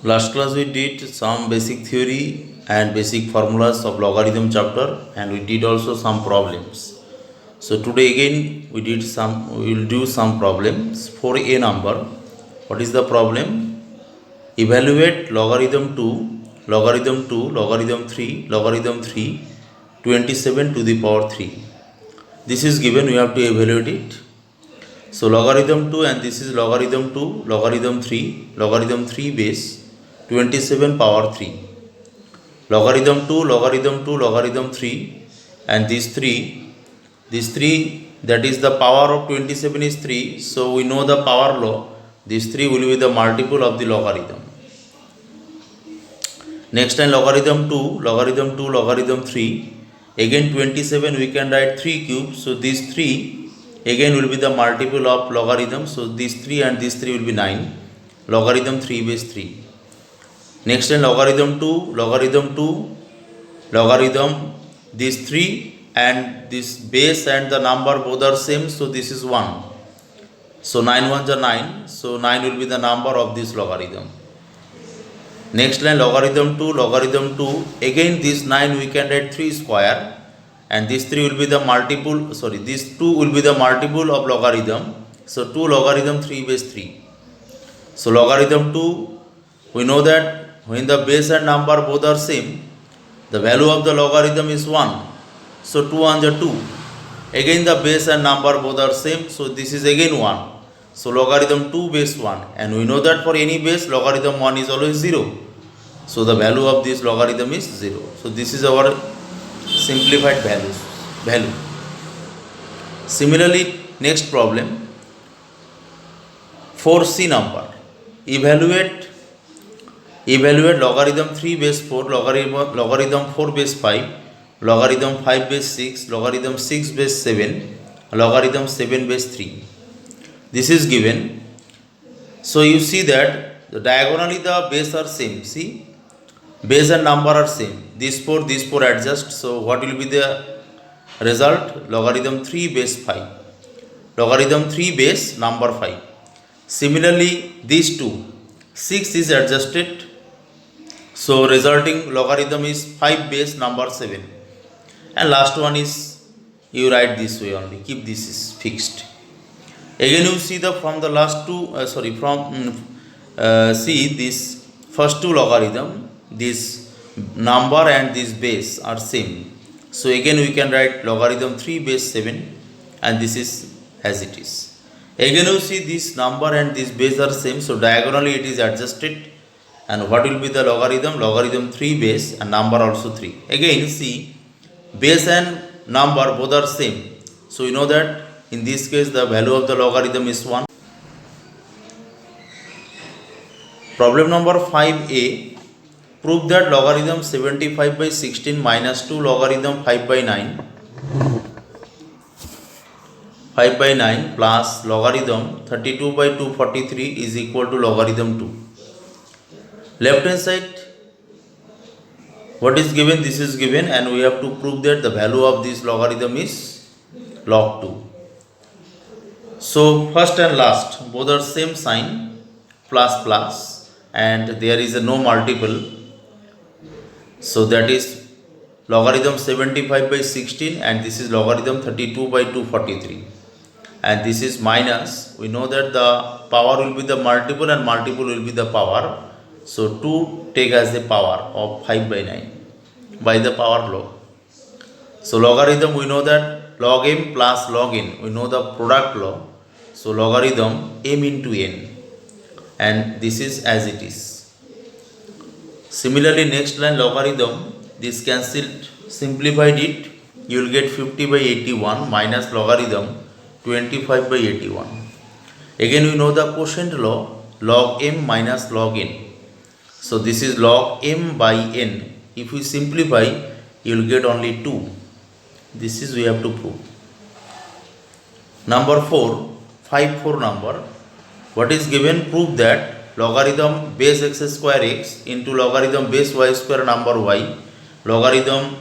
Last class we did some basic theory and basic formulas of logarithm chapter, and we did also some problems. So today again we will do some problems for a number. What is the problem? Evaluate logarithm 2, logarithm 2, logarithm 3, logarithm 3, 27 to the power 3. This is given, we have to evaluate it. So logarithm 2, and this is logarithm 2, logarithm 3 base 27 power 3. Logarithm 2, logarithm 2, logarithm 3, and these 3, that is the power of 27 is 3. So we know the power law. These 3 will be the multiple of the logarithm. Next time logarithm 2, logarithm 2, logarithm 3. Again 27 we can write 3 cubes. So these 3 again will be the multiple of logarithm. So these 3 and these 3 will be 9. Logarithm 3 base 3. Next time logarithm 2, logarithm 2, logarithm these 3 and this base and the number both are same. So this is 1. So 9 ones are 9. So 9 will be the number of this logarithm. Next line logarithm 2, logarithm 2. Again this 9 we can write 3 square, and this 3 will be the multiple, sorry, this 2 will be the multiple of logarithm. So 2 logarithm 3 base 3. So logarithm 2, we know that when the base and number both are same, the value of the logarithm is 1. So 2 ones are 2. Again the base and number both are same, so this is again 1. So logarithm 2 base 1, and we know that for any base logarithm 1 is always 0. So the value of this logarithm is 0. So this is our simplified value. Similarly, next problem, 4C number. Evaluate logarithm 3 base 4, logarithm 4 base 5, logarithm 5 base 6, logarithm 6 base 7, logarithm 7 base 3. This is given. So you see that diagonally the base are same. See, base and number are same. These 4 adjust. So what will be the result? Logarithm 3 base 5. Logarithm 3 base number 5. Similarly, these two, 6 is adjusted. So resulting logarithm is 5 base number 7. And last one is, you write this way only. Keep this is fixed. Again you see the from the last two, see this first two logarithm, this number and this base are same. So again we can write logarithm 3 base 7, and this is as it is. Again you see this number and this base are same, so diagonally it is adjusted. And what will be the logarithm? Logarithm 3 base and number also 3. Again you see base and number both are same. So you know that in this case the value of the logarithm is 1. Problem number 5a. Prove that logarithm 75 by 16 minus 2 logarithm 5 by 9 plus logarithm 32 by 243 is equal to logarithm 2. Left hand side, what is given? This is given, and we have to prove that the value of this logarithm is log 2. So first and last both are same sign, plus plus, and there is a no multiple. So that is logarithm 75 by 16, and this is logarithm 32 by 243, and this is minus. We know that the power will be the multiple and multiple will be the power. So 2 take as the power of 5 by 9 by the power law. So logarithm, we know that log m plus log n, we know the product law. So logarithm m into n, and this is as it is. Similarly, next line logarithm, this cancelled, simplified it, you will get 50 by 81 minus logarithm 25 by 81. Again we know the quotient law, log m minus log n. So this is log m by n. If we simplify, you will get only 2. This is we have to prove. Number 4, 5-4 number. What is given? Prove that logarithm base x square x into logarithm base y square number y, logarithm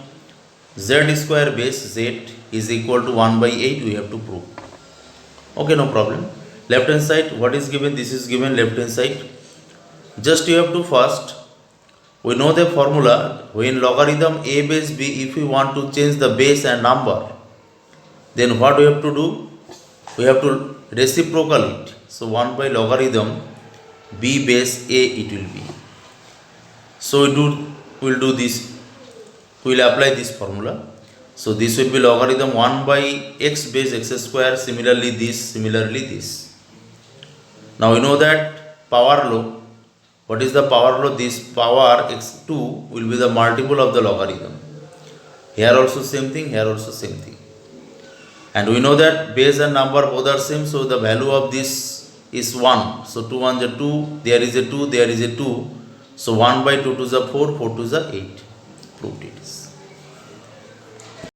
z square base z is equal to 1 by 8. We have to prove. Okay, no problem. Left hand side, what is given? This is given left hand side. Just you have to first, we know the formula, when logarithm a base b, if we want to change the base and number, then what we have to do? We have to reciprocal it. So 1 by logarithm b base a it will be. So we'll do this, we will apply this formula. So this will be logarithm 1 by x base x square, similarly this. Now we know that power law. What is the power law? This power x2 will be the multiple of the logarithm. Here also same thing, here also same thing. And we know that base and number both are same, so the value of this is 1. So 2 1 is 2, there is a 2, there is a 2. So 1 by 2 to the 4, 4 to the 8. Proved it.